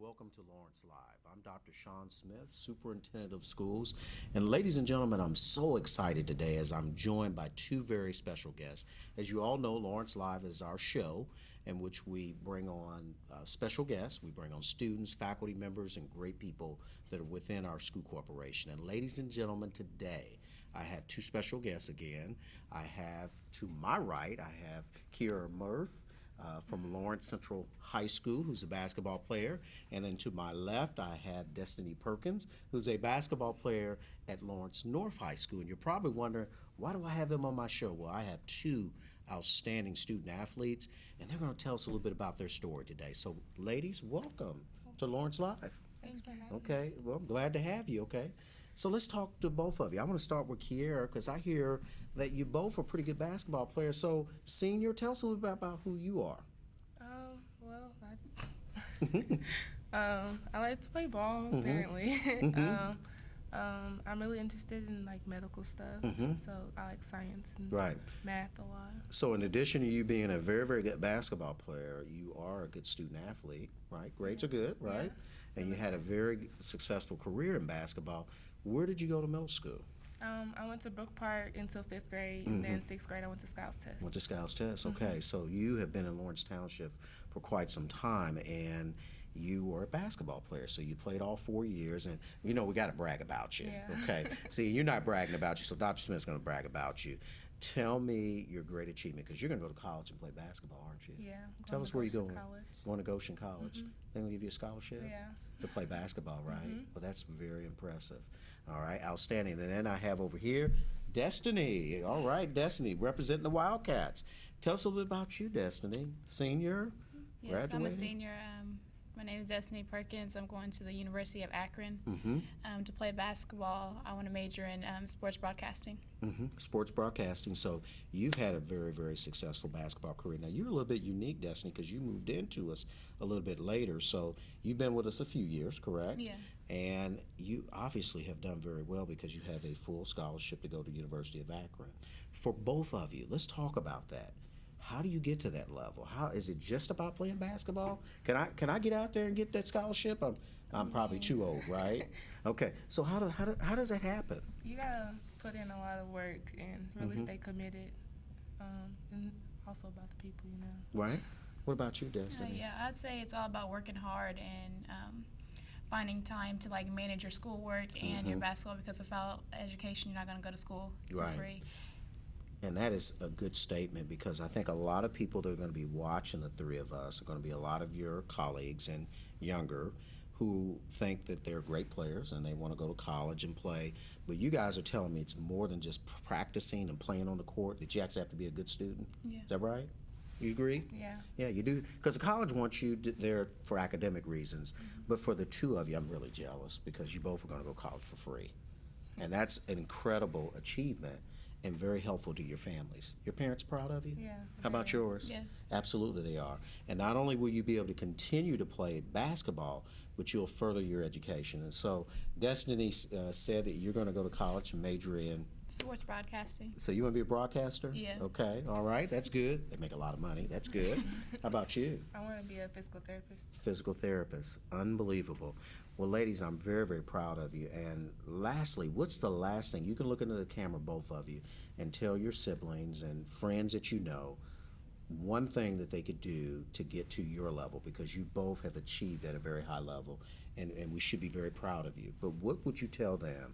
welcome to Lawrence Live. I'm Dr. Sean Smith, Superintendent of Schools. And ladies and gentlemen, I'm so excited today as I'm joined by two very special guests. As you all know, Lawrence Live is our show in which we bring on special guests. We bring on students, faculty members, and great people that are within our school corporation. And ladies and gentlemen, today I have two special guests again. I have, to my right, I have Kiera Murph, from Lawrence Central High School, who's a basketball player. And then to my left, I have Destiny Perkins, who's a basketball player at Lawrence North High School. And you're probably wondering, why do I have them on my show? Well, I have two outstanding student athletes, and they're going to tell us a little bit about their story today. So, ladies, welcome to Lawrence Live. Thanks for having us. Okay, well, I'm glad to have you, okay? So let's talk to both of you. I want to start with Kiera because I hear that you both are pretty good basketball players. So, senior, tell us a little bit about who you are. Well, I like to play ball, apparently. I'm really interested in, like, medical stuff, so I like science and math a lot. So in addition to you being a very, very good basketball player, you are a good student athlete, right? Grades are good, right? Yeah. And you had a very successful career in basketball. Where did you go to middle school? I went to Brook Park until 5th grade, and then 6th grade I went to Scouts Test. Went to Scouts Test, okay. So you have been in Lawrence Township for quite some time, and you were a basketball player. So you played all 4 years, and you know we got to brag about you, okay? See, you're not bragging about you, so Dr. Smith's going to brag about you. Tell me your great achievement, because you're going to go to college and play basketball, aren't you? Yeah. Tell us where you're going. College. Going to Goshen College. They're going to give you a scholarship? Yeah. To play basketball, right? Well, that's very impressive. All right, outstanding. And then I have over here Destiny. All right, Destiny, representing the Wildcats. Tell us a little bit about you, Destiny. Senior, Yes, graduating? I'm a senior. My name is Destiny Perkins. I'm going to the University of Akron to play basketball. I want to major in sports broadcasting. Sports broadcasting. So you've had a very, very successful basketball career. Now, you're a little bit unique, Destiny, because you moved into us a little bit later. So you've been with us a few years, correct? Yeah. And you obviously have done very well because you have a full scholarship to go to University of Akron. For both of you, let's talk about that. How do you get to that level? How is it just about playing basketball? Can I get out there and get that scholarship? I'm probably too old, right? Okay. So how does that happen? You gotta put in a lot of work and really stay committed, and also about the people, you know. Right. What about you, Destiny? Yeah, I'd say it's all about working hard and finding time to like manage your schoolwork and your basketball, because without education, you're not going to go to school for free. And that is a good statement, because I think a lot of people that are going to be watching the three of us are going to be a lot of your colleagues and younger who think that they're great players and they want to go to college and play. But you guys are telling me it's more than just practicing and playing on the court, that you actually have to be a good student. Yeah. Is that right? You agree? Yeah. Yeah, you do. Because the college wants you there for academic reasons. But for the two of you, I'm really jealous, because you both are going to go to college for free. And that's an incredible achievement and very helpful to your families. Your parents proud of you? Yeah. How about yours? Yes. Absolutely they are. And not only will you be able to continue to play basketball, but you'll further your education. And so Destiny said that you're going to go to college and major in. Sports broadcasting. So you want to be a broadcaster? Yeah. Okay, all right, that's good. They make a lot of money. That's good. How about you? I want to be a physical therapist. Physical therapist. Unbelievable. Well, ladies, I'm very, very proud of you. And lastly, what's the last thing? You can look into the camera, both of you, and tell your siblings and friends that you know one thing that they could do to get to your level, because you both have achieved at a very high level, and we should be very proud of you. But what would you tell them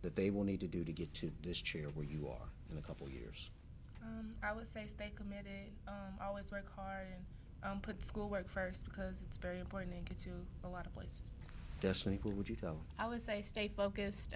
that they will need to do to get to this chair where you are in a couple years? I would say stay committed, always work hard, and put schoolwork first, because it's very important and get you a lot of places. Destiny, what would you tell them? I would say stay focused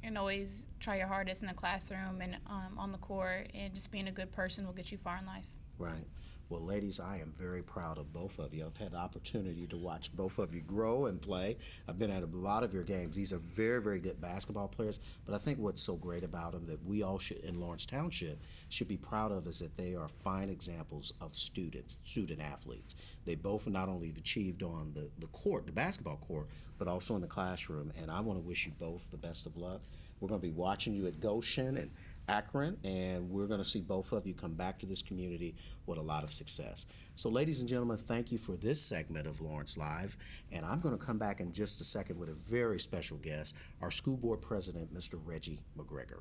and always try your hardest in the classroom and on the court, and just being a good person will get you far in life. Right. Well, ladies, I am very proud of both of you. I've had the opportunity to watch both of you grow and play. I've been at a lot of your games. These are very, very good basketball players, but I think what's so great about them that we all should, in Lawrence Township, should be proud of is that they are fine examples of student athletes. They both not only have achieved on the court, the basketball court, but also in the classroom, and I want to wish you both the best of luck. We're going to be watching you at Goshen, and Akron, and we're going to see both of you come back to this community with a lot of success. So, ladies and gentlemen, thank you for this segment of Lawrence Live, and I'm going to come back in just a second with a very special guest, our school board president, Mr. Reggie McGregor.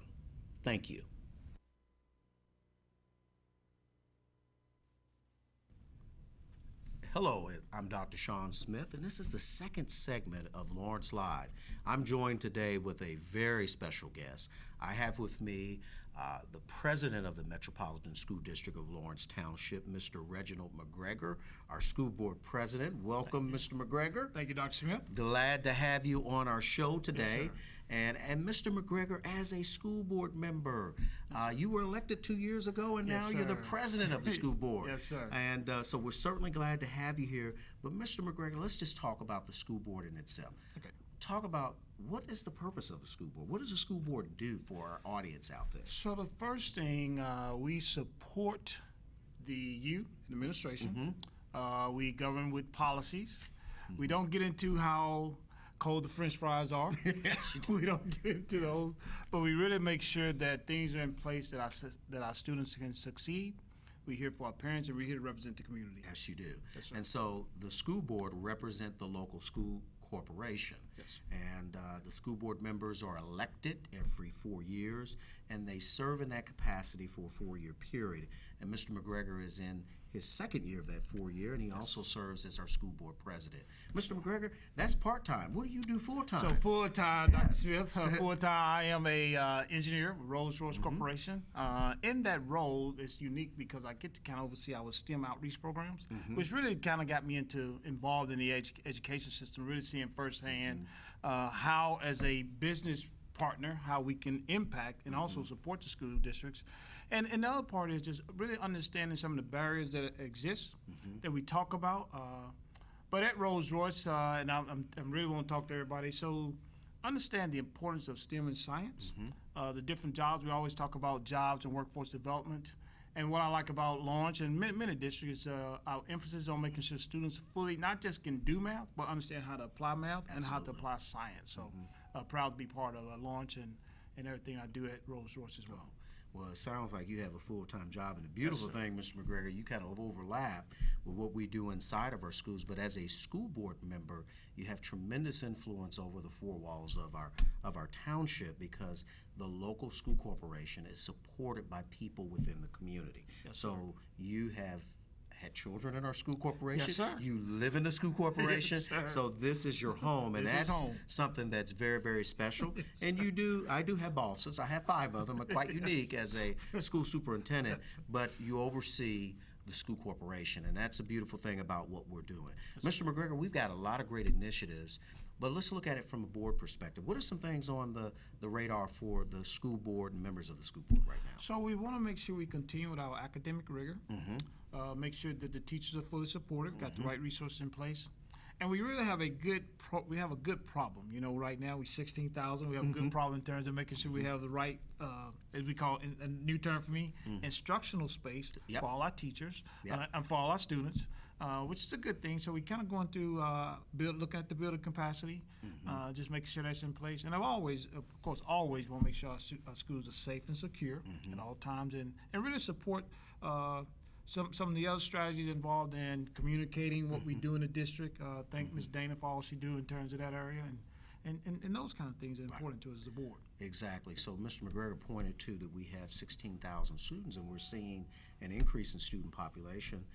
Thank you. Hello, I'm Dr. Sean Smith, and this is the second segment of Lawrence Live. I'm joined today with a very special guest. I have with me the president of the Metropolitan School District of Lawrence Township, Mr. Reginald McGregor, our school board president. Welcome, Mr. McGregor. Thank you, Dr. Smith. Glad to have you on our show today. Yes, and Mr. McGregor, as a school board member, you were elected 2 years ago, and Yes, now you're the sir. president of the school board. Yes, sir. And so we're certainly glad to have you here. But Mr. McGregor, let's just talk about the school board in itself. Okay. Talk about what is the purpose of the school board? What does the school board do for our audience out there? So the first thing, we support the youth and administration. We govern with policies. We don't get into how cold the French fries are. We don't get into those, but we really make sure that things are in place that our students can succeed. We're here for our parents, and we're here to represent the community. Yes, you do. Yes, sir. And so the school board represent the local school corporation. Yes. And the school board members are elected every 4 years, and they serve in that capacity for a 4-year period. And Mr. McGregor is in his second year of that 4 year, and he also serves as our school board president. Mr. McGregor, that's part-time. What do you do full-time? So full-time, Dr. Smith, full-time, I am a engineer with Rolls-Royce Corporation. In that role, it's unique because I get to kind of oversee our STEM outreach programs, which really kind of got me involved in the education system, really seeing firsthand how, as a business partner, how we can impact and also support the school districts. And the other part is just really understanding some of the barriers that exist that we talk about. But at Rolls-Royce, and I really want to talk to everybody, so understand the importance of STEM and science, the different jobs. We always talk about jobs and workforce development. And what I like about Lawrence and many districts is our emphasis on making sure students fully not just can do math, but understand how to apply math and how to apply science. So proud to be part of Lawrence and everything I do at Rolls-Royce as well. Well, it sounds like you have a full-time job, and the beautiful thing, Mr. McGregor, you kind of overlap with what we do inside of our schools, but as a school board member, you have tremendous influence over the four walls of our township, because the local school corporation is supported by people within the community. Yes, so you have had children in our school corporation. Yes, sir. You live in the school corporation. Yes, sir. So this is your home, and This is that's home. something that's very, very special. And I do have bosses. I have 5 of them. I'm quite unique as a school superintendent, but you oversee the school corporation, and that's a beautiful thing about what we're doing. Mr. McGregor, we've got a lot of great initiatives, but let's look at it from a board perspective. What are some things on the radar for the school board and members of the school board right now? So we want to make sure we continue with our academic rigor, make sure that the teachers are fully supported, got the right resources in place. And we really have a good problem. You know, right now we're 16,000. We have a good problem in terms of making sure we have the right, as we call it, a new term for me, instructional space for all our teachers and for all our students, which is a good thing. So we kind of going through looking at the building capacity, just making sure that's in place. And I've always want to make sure our schools are safe and secure at all times, and really support some of the other strategies involved in communicating what we do in the district. Thank Ms. Dana for all she do in terms of that area, and those kind of things are important to us as a board. Exactly. So Mr. McGregor pointed to that we have 16,000 students, and we're seeing an increase in student population.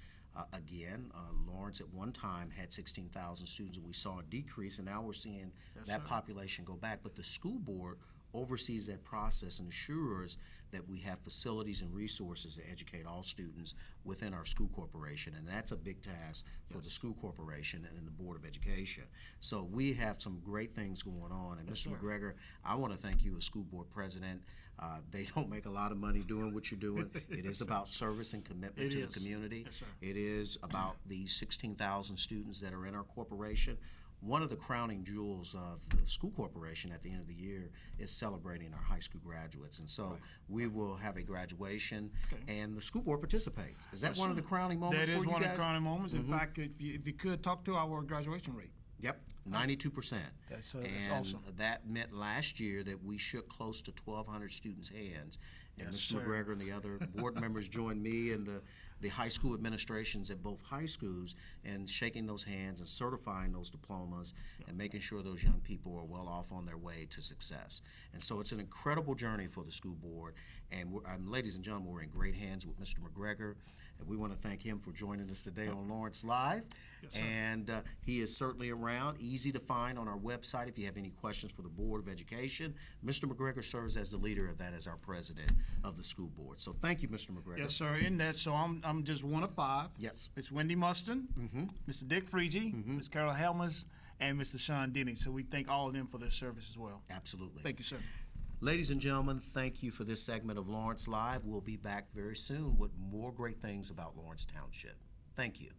Lawrence at one time had 16,000 students, and we saw a decrease, and now we're seeing that population go back. But the school board oversees that process and assures that we have facilities and resources to educate all students within our school corporation, and that's a big task for the school corporation and the Board of Education. So we have some great things going on, and Mr. McGregor, I want to thank you as school board president. They don't make a lot of money doing what you're doing. It is about service and commitment to the community. Yes, sir. It is about these 16,000 students that are in our corporation. One of the crowning jewels of the school corporation at the end of the year is celebrating our high school graduates. And so we will have a graduation, and the school board participates. Is that one of the crowning moments for you guys? That is one of the crowning moments. In fact, if you could talk to our graduation rate. Yep, 92%. That's and awesome. that meant last year that we shook close to 1,200 students' hands, And Yes, Mr. sir. McGregor and the other board members join me and the high school administrations at both high schools in shaking those hands and certifying those diplomas and making sure those young people are well off on their way to success. And so it's an incredible journey for the school board. And ladies and gentlemen, we're in great hands with Mr. McGregor. And we want to thank him for joining us today on Lawrence Live. Yes, sir. And he is certainly around, easy to find on our website if you have any questions for the Board of Education. Mr. McGregor serves as the leader of that as our president of the school board. So thank you, Mr. McGregor. Yes, sir. In that, so I'm just one of 5. Yes. Miss Wendy Muston, Mr. Dick Freegee, Miss Carol Helmers, and Mr. Sean Denny. So we thank all of them for their service as well. Absolutely. Thank you, sir. Ladies and gentlemen, thank you for this segment of Lawrence Live. We'll be back very soon with more great things about Lawrence Township. Thank you.